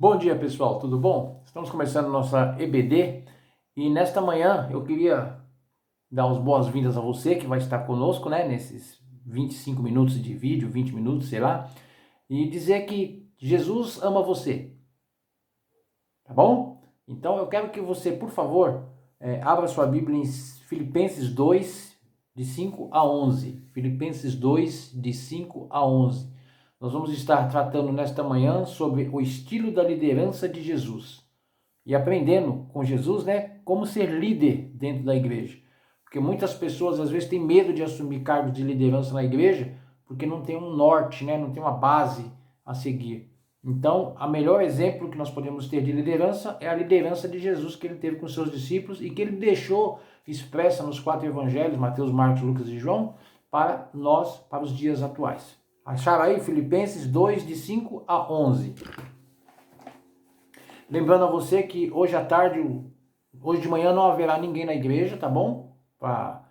Bom dia, pessoal, tudo bom? Estamos começando nossa EBD e nesta manhã eu queria dar as boas-vindas a você que vai estar conosco, né, nesses 25 minutos de vídeo, 20 minutos, sei lá, e dizer que Jesus ama você, tá bom? Então eu quero que você, por favor, abra sua Bíblia em Filipenses 2, de 5 a 11. Filipenses 2, de 5 a 11. Nós vamos estar tratando nesta manhã sobre o estilo da liderança de Jesus e aprendendo com Jesus, né, como ser líder dentro da igreja. Porque muitas pessoas às vezes têm medo de assumir cargos de liderança na igreja porque não tem um norte, né, não tem uma base a seguir. Então, o melhor exemplo que nós podemos ter de liderança é a liderança de Jesus que ele teve com seus discípulos e que ele deixou expressa nos 4 evangelhos, Mateus, Marcos, Lucas e João, para nós, para os dias atuais. Acharam aí Filipenses 2, de 5 a 11. Lembrando a você que hoje à tarde, hoje de manhã não haverá ninguém na igreja, tá bom? A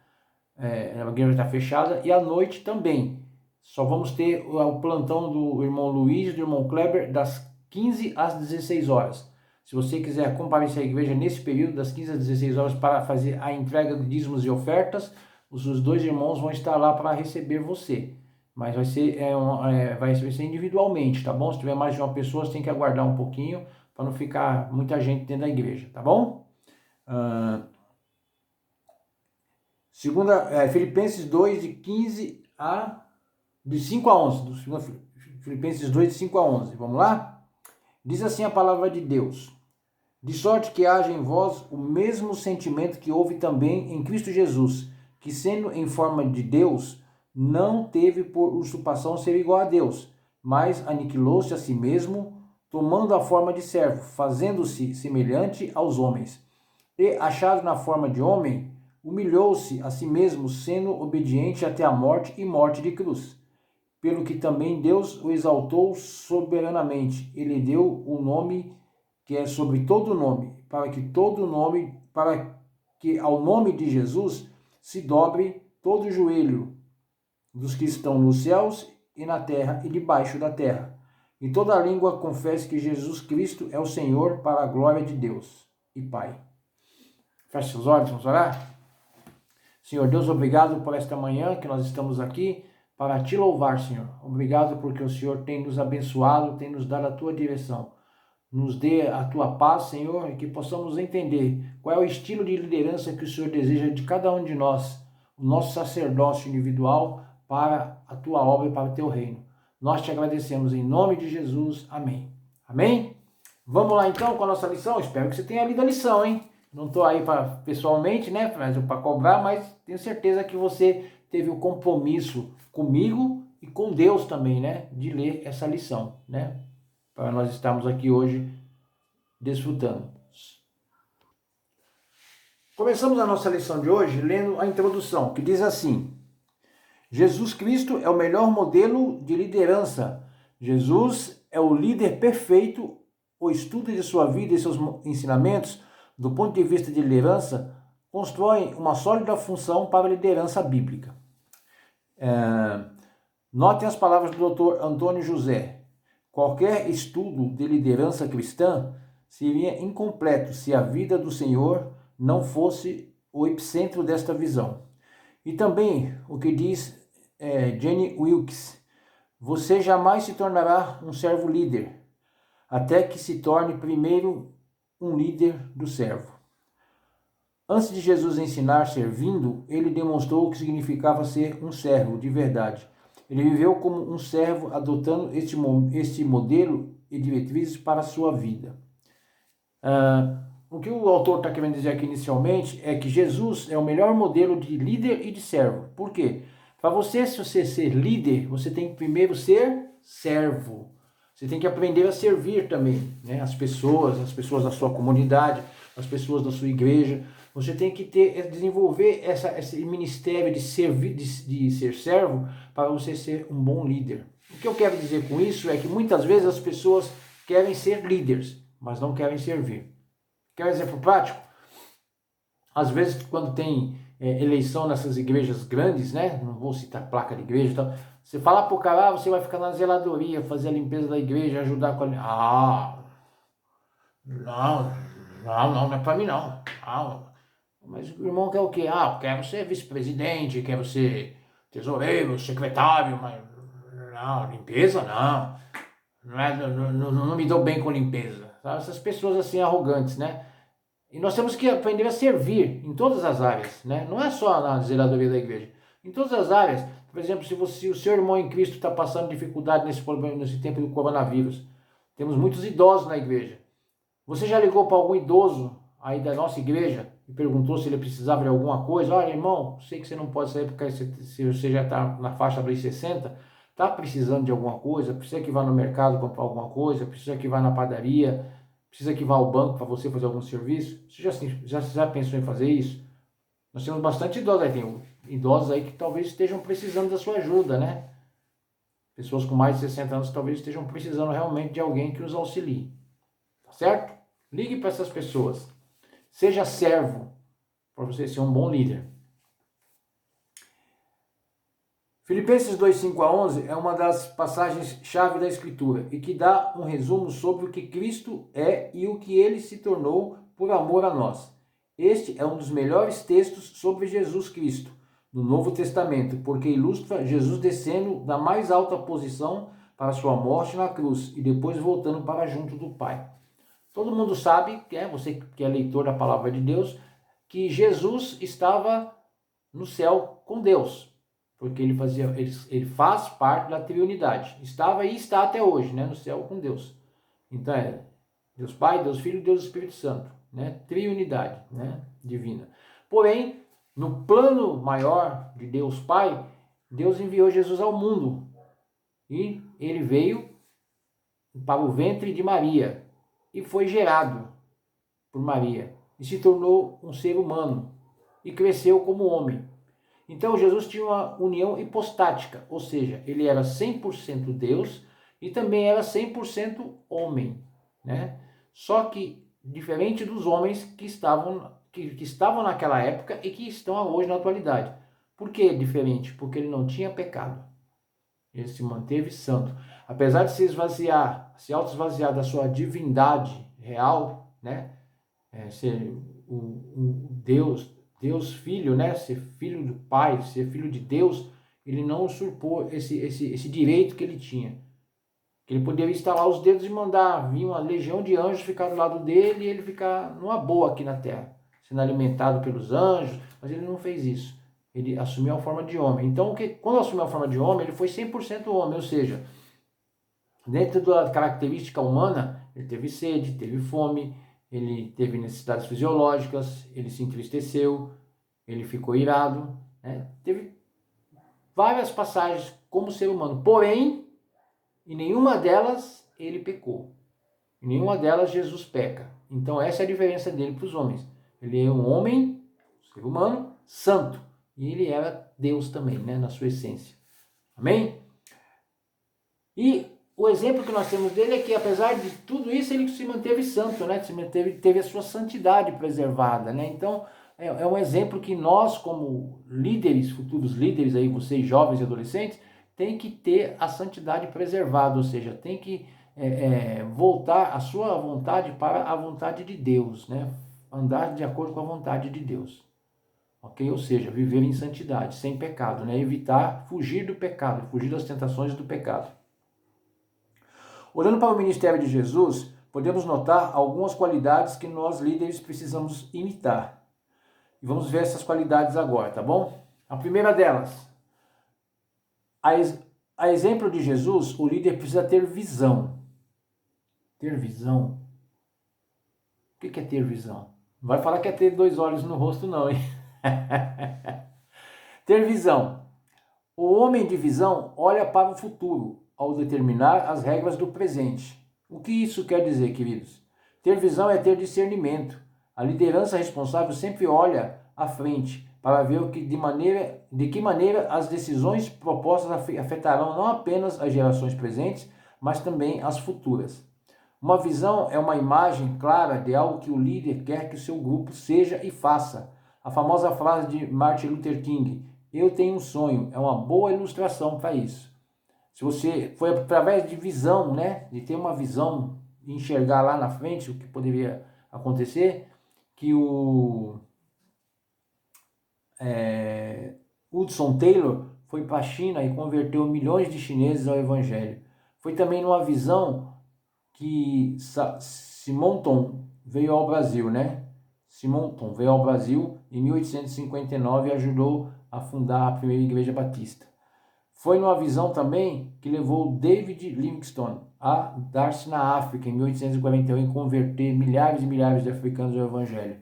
igreja está fechada. E à noite também. Só vamos ter o plantão do irmão Luiz e do irmão Kleber das 15 às 16 horas. Se você quiser comparecer à igreja nesse período, das 15 às 16 horas, para fazer a entrega de dízimos e ofertas, os dois irmãos vão estar lá para receber você. Mas vai ser individualmente, tá bom? Se tiver mais de uma pessoa, você tem que aguardar um pouquinho para não ficar muita gente dentro da igreja, tá bom? Filipenses 2, de 5 a 11. Filipenses 2, de 5 a 11. Vamos lá? Diz assim a palavra de Deus. De sorte que haja em vós o mesmo sentimento que houve também em Cristo Jesus, que sendo em forma de Deus, não teve por usurpação ser igual a Deus, mas aniquilou-se a si mesmo, tomando a forma de servo, fazendo-se semelhante aos homens. E, achado na forma de homem, humilhou-se a si mesmo, sendo obediente até a morte e morte de cruz. Pelo que também Deus o exaltou soberanamente, e lhe deu o nome que é sobre todo nome, para que ao nome de Jesus se dobre todo o joelho dos que estão nos céus e na terra e debaixo da terra. E toda a língua confesse que Jesus Cristo é o Senhor, para a glória de Deus e Pai. Feche seus olhos, vamos orar? Senhor Deus, obrigado por esta manhã que nós estamos aqui para te louvar, Senhor. Obrigado porque o Senhor tem nos abençoado, tem nos dado a tua direção. Nos dê a tua paz, Senhor, e que possamos entender qual é o estilo de liderança que o Senhor deseja de cada um de nós, o nosso sacerdócio individual para a tua obra e para o teu reino. Nós te agradecemos em nome de Jesus. Amém. Amém? Vamos lá então com a nossa lição? Espero que você tenha lido a lição, hein? Não estou aí pessoalmente, né, para cobrar, mas tenho certeza que você teve o compromisso comigo e com Deus também, né, de ler essa lição, né, para nós estarmos aqui hoje desfrutando. Começamos a nossa lição de hoje lendo a introdução, que diz assim: Jesus Cristo é o melhor modelo de liderança. Jesus é o líder perfeito. O estudo de sua vida e seus ensinamentos, do ponto de vista de liderança, constroem uma sólida função para a liderança bíblica. Notem as palavras do Dr. Antônio José. Qualquer estudo de liderança cristã seria incompleto se a vida do Senhor não fosse o epicentro desta visão. E também o que diz Jenny Wilkes: você jamais se tornará um servo líder, até que se torne primeiro um líder do servo. Antes de Jesus ensinar servindo, ele demonstrou o que significava ser um servo de verdade. Ele viveu como um servo, adotando este modelo e diretrizes para a sua vida. O que o autor está querendo dizer aqui inicialmente é que Jesus é o melhor modelo de líder e de servo. Por quê? Para você, se você ser líder, você tem que primeiro ser servo. Você tem que aprender a servir também, né? As pessoas da sua comunidade, as pessoas da sua igreja. Você tem que desenvolver esse ministério de servir, de ser servo, para você ser um bom líder. O que eu quero dizer com isso é que muitas vezes as pessoas querem ser líderes, mas não querem servir. Quer um exemplo prático? Às vezes, quando tem eleição nessas igrejas grandes, né? Não vou citar placa de igreja e tal. Você fala pro cara, você vai ficar na zeladoria, fazer a limpeza da igreja, ajudar com a... Não, não é para mim não. Mas o irmão quer o quê? Ah, eu quero ser vice-presidente, quero ser tesoureiro, secretário, mas não, limpeza não. Não me dou bem com limpeza. Sabe? Essas pessoas assim arrogantes, né? E nós temos que aprender a servir em todas as áreas, né? Não é só na zeladoria da igreja. Em todas as áreas. Por exemplo, se o seu irmão em Cristo está passando dificuldade nesse tempo do coronavírus, temos muitos idosos na igreja. Você já ligou para algum idoso aí da nossa igreja e perguntou se ele precisava de alguma coisa? Olha, irmão, sei que você não pode sair porque se você já está na faixa dos 60, está precisando de alguma coisa, precisa que vá no mercado comprar alguma coisa, precisa que vá na padaria, precisa que vá ao banco para você fazer algum serviço. Você já pensou em fazer isso? Nós temos bastante idosos aí, tem idosos aí que talvez estejam precisando da sua ajuda, né? Pessoas com mais de 60 anos talvez estejam precisando realmente de alguém que os auxilie. Tá certo? Ligue para essas pessoas. Seja servo para você ser um bom líder. Filipenses 2, 5 a 11 é uma das passagens-chave da Escritura e que dá um resumo sobre o que Cristo é e o que ele se tornou por amor a nós. Este é um dos melhores textos sobre Jesus Cristo do Novo Testamento, porque ilustra Jesus descendo da mais alta posição para sua morte na cruz e depois voltando para junto do Pai. Todo mundo sabe, você que é leitor da palavra de Deus, que Jesus estava no céu com Deus, porque ele faz parte da triunidade. Estava e está até hoje, né, no céu com Deus. Então é Deus Pai, Deus Filho, Deus Espírito Santo, né, triunidade, né, divina. Porém, no plano maior de Deus Pai, Deus enviou Jesus ao mundo e ele veio para o ventre de Maria e foi gerado por Maria e se tornou um ser humano e cresceu como homem. Então Jesus tinha uma união hipostática, ou seja, ele era 100% Deus e também era 100% homem, né? Só que diferente dos homens que estavam naquela época e que estão hoje na atualidade. Por que diferente? Porque ele não tinha pecado. Ele se manteve santo. Apesar de se auto-esvaziar da sua divindade real, né? Ser o Deus Filho, né? Ser filho do Pai, ser filho de Deus, ele não usurpou esse direito que ele tinha. Que ele poderia estalar os dedos e mandar vir uma legião de anjos ficar do lado dele e ele ficar numa boa aqui na terra, sendo alimentado pelos anjos, mas ele não fez isso. Ele assumiu a forma de homem. Então, quando assumiu a forma de homem, ele foi 100% homem, ou seja, dentro da característica humana, ele teve sede, teve fome, ele teve necessidades fisiológicas, ele se entristeceu, ele ficou irado, né? Teve várias passagens como ser humano, porém, em nenhuma delas ele pecou. Em nenhuma delas Jesus peca. Então essa é a diferença dele para os homens. Ele é um homem, ser humano, santo. E ele era Deus também, né, na sua essência. Amém? E o exemplo que nós temos dele é que, apesar de tudo isso, ele se manteve santo, né? Teve a sua santidade preservada, né? Então, é um exemplo que nós, como líderes, futuros líderes, aí, vocês jovens e adolescentes, tem que ter a santidade preservada, ou seja, tem que voltar a sua vontade para a vontade de Deus, né? Andar de acordo com a vontade de Deus. Ok? Ou seja, viver em santidade, sem pecado, né? Evitar, fugir do pecado, fugir das tentações do pecado. Olhando para o ministério de Jesus, podemos notar algumas qualidades que nós líderes precisamos imitar. E vamos ver essas qualidades agora, tá bom? A primeira delas, a exemplo de Jesus, o líder precisa ter visão. Ter visão? O que é ter visão? Não vai falar que é ter 2 olhos no rosto não, hein? Ter visão. O homem de visão olha para o futuro ao determinar as regras do presente. O que isso quer dizer, queridos? Ter visão é ter discernimento. A liderança responsável sempre olha à frente para ver de que maneira as decisões propostas afetarão não apenas as gerações presentes, mas também as futuras. Uma visão é uma imagem clara de algo que o líder quer que o seu grupo seja e faça. A famosa frase de Martin Luther King, "Eu tenho um sonho", é uma boa ilustração para isso. Se você foi através de visão, né, de ter uma visão enxergar lá na frente o que poderia acontecer, que o Hudson Taylor foi para a China e converteu milhões de chineses ao evangelho. Foi também numa visão que Simonton veio ao Brasil, né? Simonton veio ao Brasil em 1859 e ajudou a fundar a primeira igreja batista. Foi numa visão também que levou David Livingstone a dar-se na África em 1841 e converter milhares e milhares de africanos ao evangelho.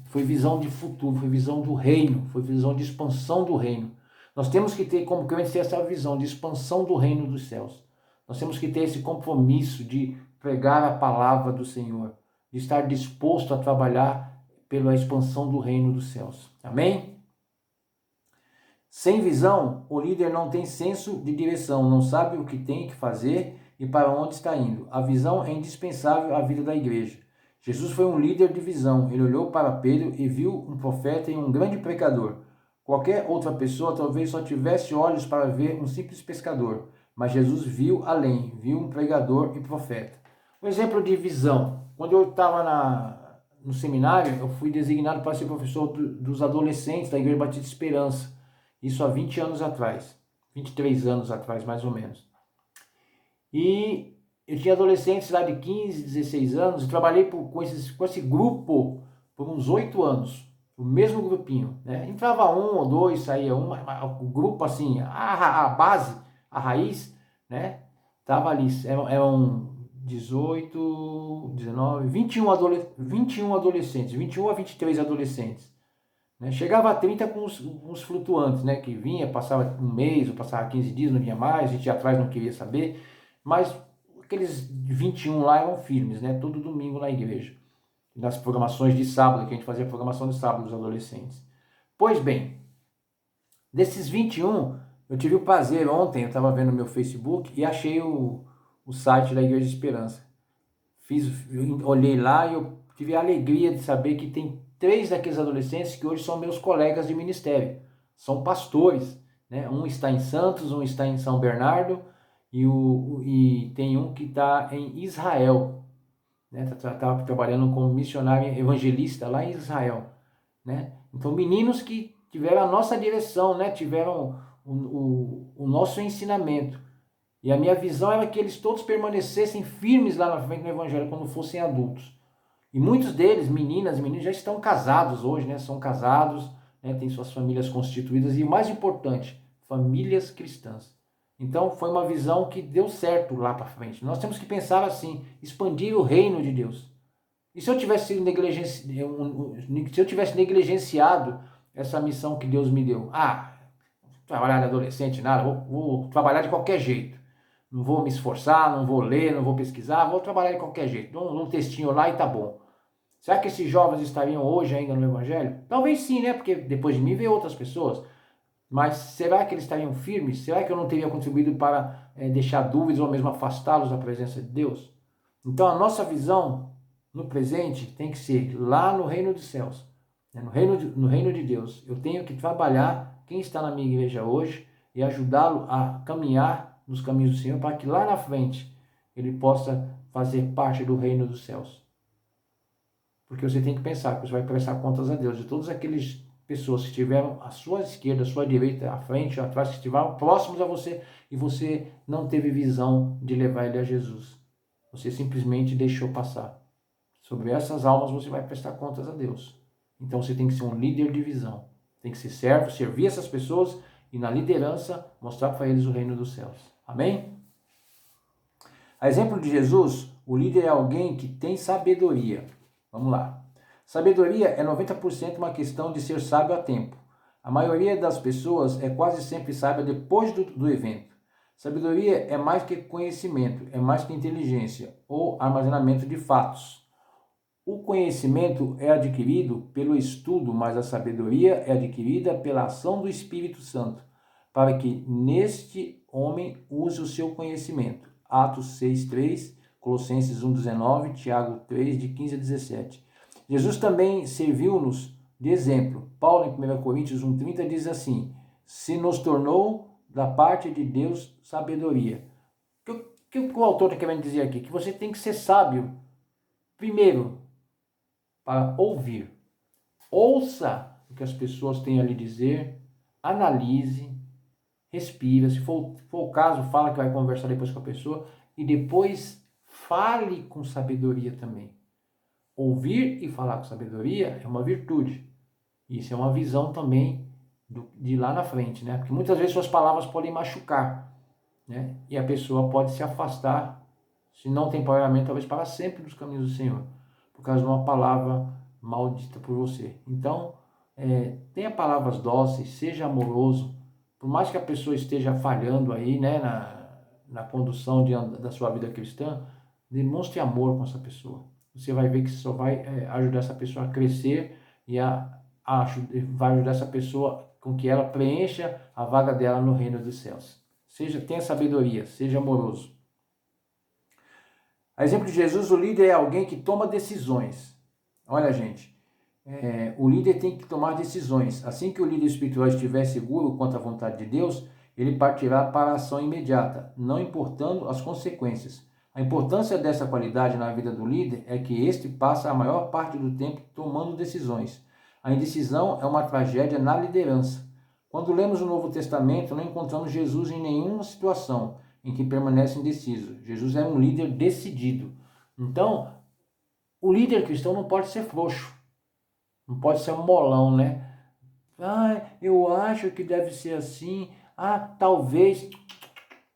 Foi visão de futuro, foi visão do reino, foi visão de expansão do reino. Nós temos que ter como crentes essa visão de expansão do reino dos céus. Nós temos que ter esse compromisso de pregar a palavra do Senhor, de estar disposto a trabalhar pela expansão do reino dos céus. Amém? Sem visão, o líder não tem senso de direção, não sabe o que tem que fazer e para onde está indo. A visão é indispensável à vida da igreja. Jesus foi um líder de visão. Ele olhou para Pedro e viu um profeta e um grande pecador. Qualquer outra pessoa talvez só tivesse olhos para ver um simples pescador, mas Jesus viu além, viu um pregador e profeta. Um exemplo de visão. Quando eu estava no seminário, eu fui designado para ser professor dos adolescentes da Igreja Batista Esperança. Isso há 20 anos atrás, 23 anos atrás, mais ou menos. E eu tinha adolescentes lá de 15, 16 anos, e trabalhei com esse grupo por uns 8 anos, o mesmo grupinho, né? Entrava um ou dois, saía um, o grupo assim, a base, a raiz, né? Tava ali, eram 18, 19, 21 adolescentes, 21 a 23 adolescentes. Né? Chegava a 30 com uns flutuantes, né? Que vinha, passava um mês, ou passava 15 dias, não vinha mais, a gente ia atrás não queria saber, mas aqueles 21 lá eram firmes, né? Todo domingo na igreja, nas programações de sábado, que a gente fazia programação de sábado dos adolescentes. Pois bem, desses 21, eu tive o prazer ontem, eu estava vendo no meu Facebook e achei o site da Igreja de Esperança. Olhei lá e eu tive a alegria de saber que tem 3 daqueles adolescentes que hoje são meus colegas de ministério. São pastores, né? Um está em Santos, um está em São Bernardo e tem um que está em Israel. Né? Tá trabalhando como missionário evangelista lá em Israel. Né? Então, meninos que tiveram a nossa direção, né? Tiveram o nosso ensinamento. E a minha visão era que eles todos permanecessem firmes lá na frente do evangelho quando fossem adultos. E muitos deles, meninas e meninos, já estão casados hoje, né? São casados, né? Têm suas famílias constituídas e o mais importante, famílias cristãs. Então foi uma visão que deu certo lá para frente. Nós temos que pensar assim, expandir o reino de Deus. E se eu tivesse negligenciado essa missão que Deus me deu? Trabalhar de adolescente, nada, vou trabalhar de qualquer jeito. Não vou me esforçar, não vou ler, não vou pesquisar, vou trabalhar de qualquer jeito. Dou um textinho lá e tá bom. Será que esses jovens estariam hoje ainda no Evangelho? Talvez sim, né? Porque depois de mim veio outras pessoas. Mas será que eles estariam firmes? Será que eu não teria contribuído para deixar dúvidas ou mesmo afastá-los da presença de Deus? Então a nossa visão no presente tem que ser lá no reino dos céus, né? No reino de Deus. Eu tenho que trabalhar quem está na minha igreja hoje e ajudá-lo a caminhar nos caminhos do Senhor para que lá na frente ele possa fazer parte do reino dos céus. Porque você tem que pensar que você vai prestar contas a Deus de todas aquelas pessoas que estiveram à sua esquerda, à sua direita, à frente, atrás, que estiveram próximos a você e você não teve visão de levar ele a Jesus. Você simplesmente deixou passar. Sobre essas almas você vai prestar contas a Deus. Então você tem que ser um líder de visão. Tem que ser servo, servir essas pessoas e na liderança mostrar para eles o reino dos céus. Amém? A exemplo de Jesus, o líder é alguém que tem sabedoria. Vamos lá. Sabedoria é 90% uma questão de ser sábio a tempo. A maioria das pessoas é quase sempre sábia depois do evento. Sabedoria é mais que conhecimento, é mais que inteligência ou armazenamento de fatos. O conhecimento é adquirido pelo estudo, mas a sabedoria é adquirida pela ação do Espírito Santo, para que neste homem use o seu conhecimento. Atos 6:3, Colossenses 1:19, Tiago 3, de 15 a 17. Jesus também serviu-nos de exemplo. Paulo, em 1 Coríntios 1:30, diz assim: se nos tornou da parte de Deus sabedoria. que o autor está querendo dizer aqui? Que você tem que ser sábio, primeiro, para ouvir. Ouça o que as pessoas têm a lhe dizer, analise, respira. Se for o caso, fala que vai conversar depois com a pessoa e depois fale com sabedoria também. Ouvir e falar com sabedoria é uma virtude. Isso é uma visão também de lá na frente, né? Porque muitas vezes suas palavras podem machucar, né? E a pessoa pode se afastar, se não temporariamente, talvez para sempre dos caminhos do Senhor, por causa de uma palavra maldita por você. Então, tenha palavras dóceis, seja amoroso, por mais que a pessoa esteja falhando aí, né, na condução da sua vida cristã, demonstre amor com essa pessoa. Você vai ver que isso só vai ajudar essa pessoa a crescer e vai ajudar essa pessoa com que ela preencha a vaga dela no reino dos céus. Tenha sabedoria, seja amoroso. A exemplo de Jesus, o líder é alguém que toma decisões. Olha, gente, o líder tem que tomar decisões. Assim que o líder espiritual estiver seguro quanto à vontade de Deus, ele partirá para a ação imediata, não importando as consequências. A importância dessa qualidade na vida do líder é que este passa a maior parte do tempo tomando decisões. A indecisão é uma tragédia na liderança. Quando lemos o Novo Testamento, não encontramos Jesus em nenhuma situação em que permanece indeciso. Jesus é um líder decidido. Então, o líder cristão não pode ser frouxo, não pode ser um molão, né? Eu acho que deve ser assim. Talvez.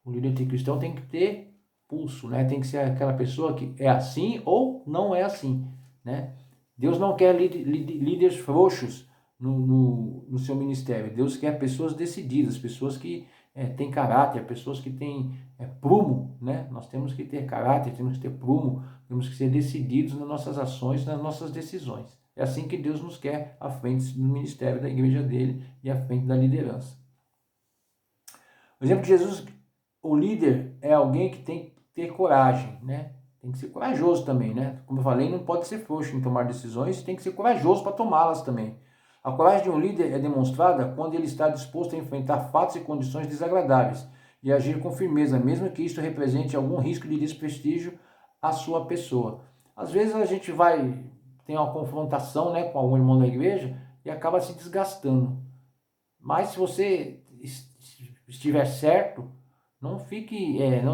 O líder cristão tem que ter pulso, né? Tem que ser aquela pessoa que é assim ou não é assim, né? Deus não quer líderes frouxos no seu ministério. Deus quer pessoas decididas, pessoas que têm caráter, pessoas que têm prumo, né? Nós temos que ter caráter, temos que ter prumo, temos que ser decididos nas nossas ações, nas nossas decisões. É assim que Deus nos quer à frente do ministério da igreja dele e à frente da liderança. O exemplo de Jesus, o líder é alguém que tem que ter coragem, né? Tem que ser corajoso também, né? Como eu falei, não pode ser frouxo em tomar decisões, tem que ser corajoso para tomá-las também. A coragem de um líder é demonstrada quando ele está disposto a enfrentar fatos e condições desagradáveis e agir com firmeza, mesmo que isto represente algum risco de desprestígio à sua pessoa. Às vezes a gente tem uma confrontação, né, com algum irmão da igreja e acaba se desgastando. Mas se você estiver certo, não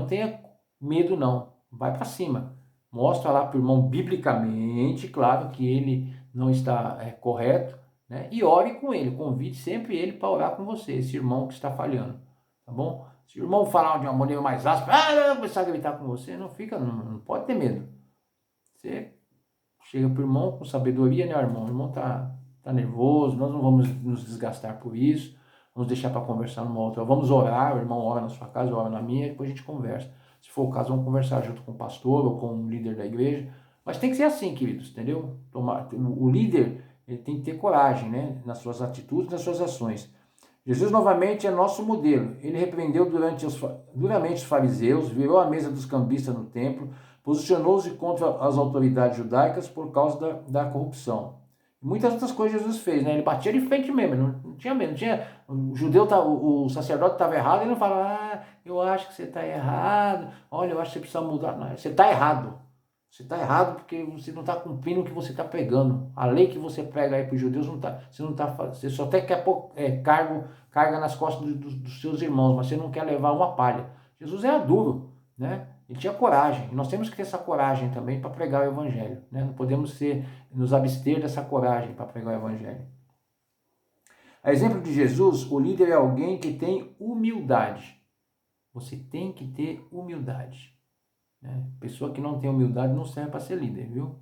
tenha medo não, vai para cima. Mostra lá para o irmão biblicamente, claro que ele não está correto, né? E ore com ele, convide sempre ele para orar com você, esse irmão que está falhando, tá bom? Se o irmão falar de uma maneira mais áspera, eu vou começar a gritar com você, não pode ter medo. Você chega para o irmão com sabedoria, né, irmão? O irmão tá nervoso, nós não vamos nos desgastar por isso, vamos deixar para conversar numa outra. Vamos orar, o irmão ora na sua casa, ora na minha, e depois a gente conversa. Se for o caso, vamos conversar junto com o pastor ou com o líder da igreja. Mas tem que ser assim, queridos, entendeu? O líder, ele tem que ter coragem, né? Nas suas atitudes, nas suas ações. Jesus novamente é nosso modelo. Ele repreendeu duramente os fariseus, virou a mesa dos cambistas no templo, posicionou-se contra as autoridades judaicas por causa da corrupção. Muitas outras coisas Jesus fez, né? Ele batia de frente mesmo, não tinha medo, o judeu, o sacerdote estava errado, ele não fala, eu acho que você está errado, olha, eu acho que você precisa mudar. Não, você está errado. Você está errado porque você não está cumprindo o que você está pregando. A lei que você prega aí para os judeus, você só até quer pôr carga nas costas dos seus irmãos, mas você não quer levar uma palha. Jesus era duro, né? Ele tinha coragem. E nós temos que ter essa coragem também para pregar o evangelho, né? Não podemos nos abster dessa coragem para pregar o evangelho. A exemplo de Jesus, o líder é alguém que tem humildade. Você tem que ter humildade. Né? Pessoa que não tem humildade não serve para ser líder, viu?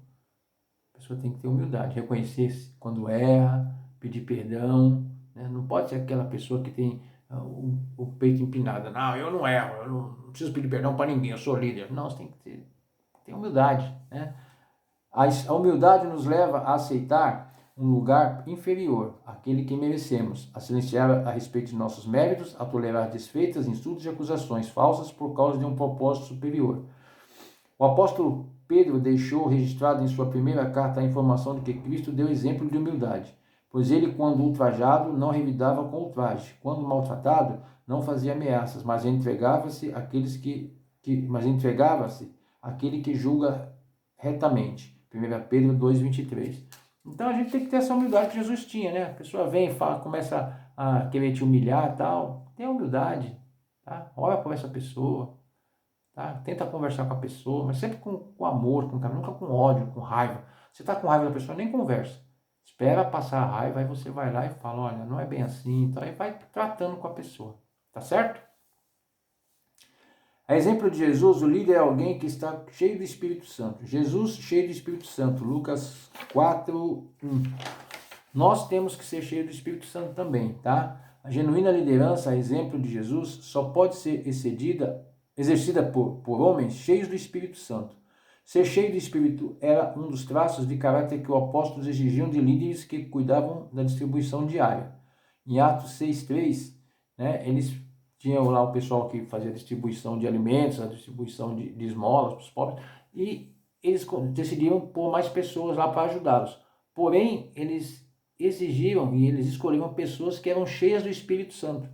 A pessoa tem que ter humildade, reconhecer quando erra, pedir perdão, né? Não pode ser aquela pessoa que tem o peito empinado. Não, eu não erro, eu não preciso pedir perdão para ninguém, eu sou líder. Não, você tem que ter humildade, né? A humildade nos leva a aceitar um lugar inferior, aquele que merecemos, a silenciar a respeito de nossos méritos, a tolerar desfeitas, insultos e acusações falsas por causa de um propósito superior. O apóstolo Pedro deixou registrado em sua primeira carta a informação de que Cristo deu exemplo de humildade, pois ele, quando ultrajado, não revidava com ultraje, quando maltratado, não fazia ameaças, mas entregava-se àqueles que mas entregava-se àquele que julga retamente. 1 Pedro 2,23. Então a gente tem que ter essa humildade que Jesus tinha, né? A pessoa vem e fala, começa a querer te humilhar e tal. Tenha humildade, tá? Ora por essa pessoa, tá? Tenta conversar com a pessoa, mas sempre com amor, com carinho, nunca com ódio, com raiva. Você tá com raiva da pessoa, nem conversa. Espera passar a raiva, aí você vai lá e fala, olha, não é bem assim, então aí vai tratando com a pessoa, tá certo? A exemplo de Jesus, o líder é alguém que está cheio do Espírito Santo. Jesus cheio do Espírito Santo, Lucas 4:1. Nós temos que ser cheios do Espírito Santo também, tá? A genuína liderança, a exemplo de Jesus, só pode ser exercida por homens cheios do Espírito Santo. Ser cheio do Espírito era um dos traços de caráter que os apóstolos exigiam de líderes que cuidavam da distribuição diária. Em Atos 6:3, né, eles tinham lá o pessoal que fazia a distribuição de alimentos, a distribuição de esmolas para os pobres, e eles decidiram pôr mais pessoas lá para ajudá-los. Porém, eles exigiam e eles escolhiam pessoas que eram cheias do Espírito Santo,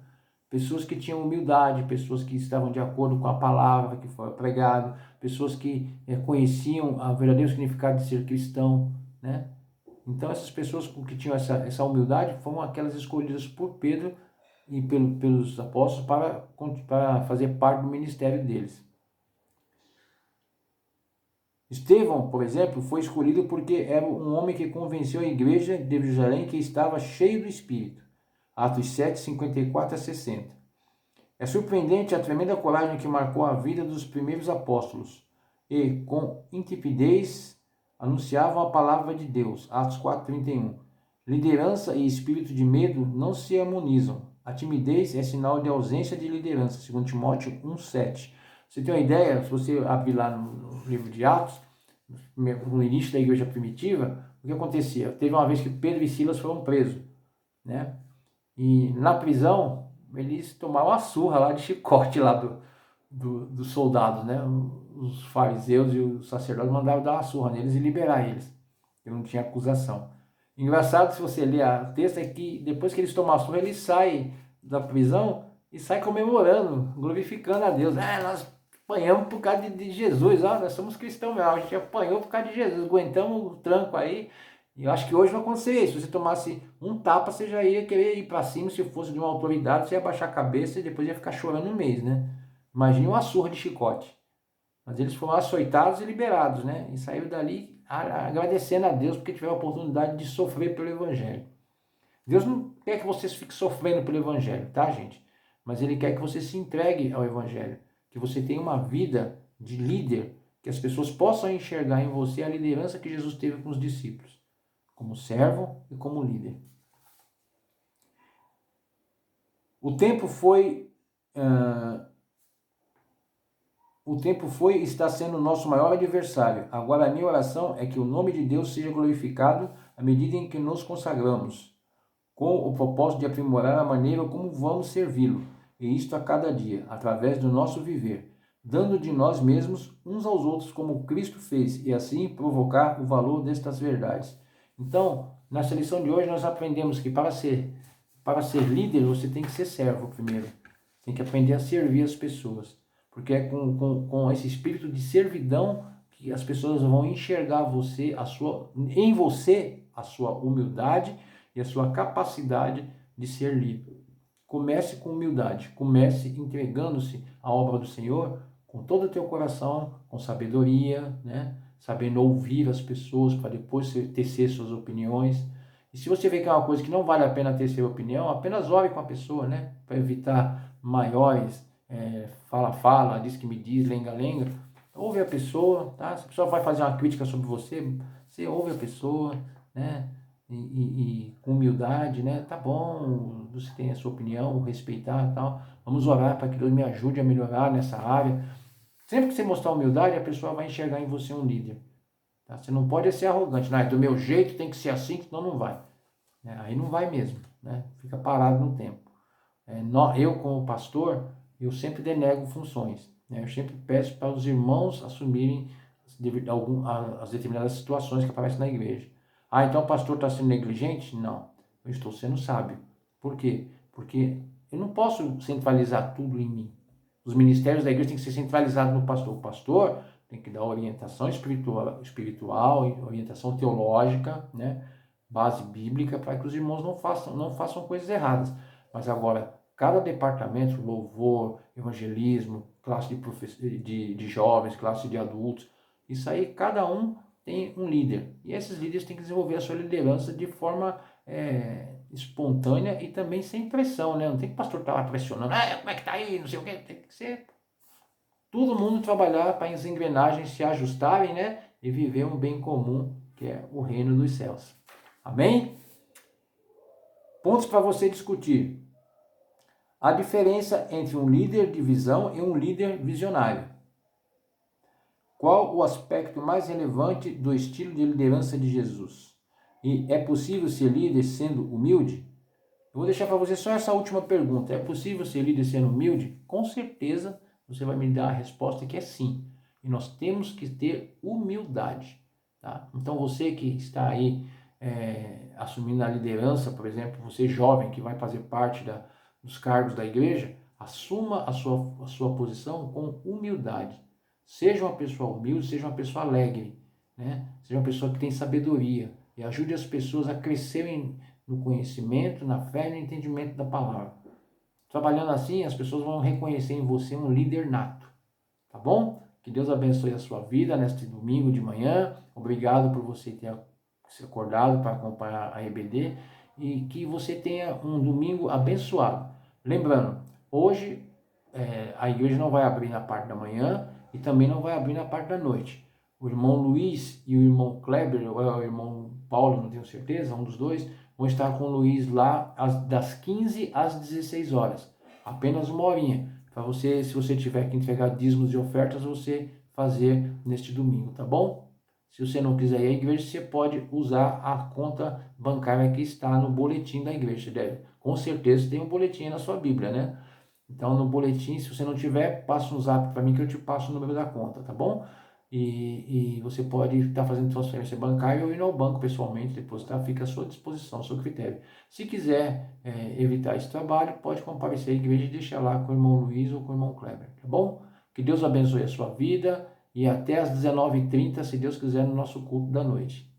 pessoas que tinham humildade, pessoas que estavam de acordo com a palavra que foi pregada, pessoas que conheciam o verdadeiro significado de ser cristão, né? Então essas pessoas que tinham essa humildade foram aquelas escolhidas por Pedro e pelos apóstolos para fazer parte do ministério deles. Estevão, por exemplo, foi escolhido porque era um homem que convenceu a igreja de Jerusalém que estava cheio do Espírito. Atos 7, 54 a 60. É surpreendente a tremenda coragem que marcou a vida dos primeiros apóstolos e, com intrepidez, anunciavam a palavra de Deus. Atos 4, 31. Liderança e espírito de medo não se harmonizam. A timidez é sinal de ausência de liderança, segundo Timóteo 1,7. Você tem uma ideia? Se você abrir lá no livro de Atos, no início da igreja primitiva, o que acontecia? Teve uma vez que Pedro e Silas foram presos, né? E na prisão, eles tomaram uma surra lá de chicote lá dos soldados, né? Os fariseus e os sacerdotes mandaram dar uma surra neles e liberar eles, porque não tinha acusação. Engraçado, se você ler o texto, é que depois que eles tomam a surra, eles saem da prisão e saem comemorando, glorificando a Deus. Nós apanhamos por causa de Jesus, nós somos cristãos mesmo, a gente apanhou por causa de Jesus, aguentamos o tranco aí. E eu acho que hoje não aconteceria isso. Se você tomasse um tapa, você já ia querer ir para cima. Se fosse de uma autoridade, você ia baixar a cabeça e depois ia ficar chorando um mês, né? Imagine uma surra de chicote. Mas eles foram açoitados e liberados, né? E saíram dali agradecendo a Deus porque tiveram a oportunidade de sofrer pelo Evangelho. Deus não quer que você fique sofrendo pelo Evangelho, tá, gente? Mas Ele quer que você se entregue ao Evangelho. Que você tenha uma vida de líder. Que as pessoas possam enxergar em você a liderança que Jesus teve com os discípulos. Como servo e como líder. O tempo foi e está sendo o nosso maior adversário. Agora a minha oração é que o nome de Deus seja glorificado à medida em que nos consagramos, com o propósito de aprimorar a maneira como vamos servi-lo, e isto a cada dia, através do nosso viver, dando de nós mesmos uns aos outros como Cristo fez, e assim provocar o valor destas verdades. Então, nessa lição de hoje nós aprendemos que para ser líder você tem que ser servo primeiro. Tem que aprender a servir as pessoas. Porque é com esse espírito de servidão que as pessoas vão enxergar em você a sua humildade e a sua capacidade de ser líder. Comece com humildade, comece entregando-se à obra do Senhor com todo o teu coração, com sabedoria, né? Sabendo ouvir as pessoas para depois tecer suas opiniões. E se você vê que é uma coisa que não vale a pena tecer opinião, apenas ore com a pessoa, né? Para evitar maiores fala, diz que me diz, lenga-lenga. Ouve a pessoa, tá? Se a pessoa vai fazer uma crítica sobre você, você ouve a pessoa, né? E com humildade, né? Tá bom, você tem a sua opinião, respeitar e tal. Vamos orar para que Deus me ajude a melhorar nessa área. Sempre que você mostrar humildade, a pessoa vai enxergar em você um líder. Tá? Você não pode ser arrogante. Não, é do meu jeito, tem que ser assim, senão não vai. Aí não vai mesmo, né? Fica parado no tempo. Eu, como pastor, eu sempre denego funções. Né? Eu sempre peço para os irmãos assumirem as determinadas situações que aparecem na igreja. Então o pastor está sendo negligente? Não, eu estou sendo sábio. Por quê? Porque eu não posso centralizar tudo em mim. Os ministérios da igreja têm que ser centralizados no pastor. O pastor tem que dar orientação espiritual, orientação teológica, né? Base bíblica, para que os irmãos não façam coisas erradas. Mas agora, cada departamento, louvor, evangelismo, classe de jovens, classe de adultos, isso aí, cada um tem um líder. E esses líderes têm que desenvolver a sua liderança de forma espontânea e também sem pressão, né? Não tem que o pastor estar lá pressionando, como é que tá aí, não sei o quê. Tem que ser todo mundo trabalhar para as engrenagens se ajustarem, né? E viver um bem comum, que é o reino dos céus. Amém? Pontos para você discutir. A diferença entre um líder de visão e um líder visionário. Qual o aspecto mais relevante do estilo de liderança de Jesus? E é possível ser líder sendo humilde? Eu vou deixar para você só essa última pergunta. É possível ser líder sendo humilde? Com certeza você vai me dar a resposta que é sim. E nós temos que ter humildade. Tá? Então você que está aí assumindo a liderança, por exemplo, você jovem que vai fazer parte dos cargos da igreja, assuma a sua posição com humildade. Seja uma pessoa humilde, seja uma pessoa alegre, né? Seja uma pessoa que tem sabedoria e ajude as pessoas a crescerem no conhecimento, na fé e no entendimento da palavra. Trabalhando assim, as pessoas vão reconhecer em você um líder nato, tá bom? Que Deus abençoe a sua vida neste domingo de manhã. Obrigado por você ter se acordado para acompanhar a EBD e que você tenha um domingo abençoado. Lembrando, hoje a igreja não vai abrir na parte da manhã e também não vai abrir na parte da noite. O irmão Luiz e o irmão Kleber, ou o irmão Paulo, não tenho certeza, um dos dois, vão estar com o Luiz lá das 15 às 16 horas. Apenas uma horinha. Para você, se você tiver que entregar dízimos e ofertas, você fazer neste domingo, tá bom? Se você não quiser ir à igreja, você pode usar a conta bancária que está no boletim da igreja. Com certeza tem um boletim na sua Bíblia, né? Então, no boletim, se você não tiver, passa um zap para mim que eu te passo o número da conta, tá bom? E você pode estar fazendo transferência bancária ou ir ao banco pessoalmente, depositar, fica à sua disposição, ao seu critério. Se quiser evitar esse trabalho, pode comparecer à igreja e deixar lá com o irmão Luiz ou com o irmão Kleber, tá bom? Que Deus abençoe a sua vida e até às 19h30, se Deus quiser, no nosso culto da noite.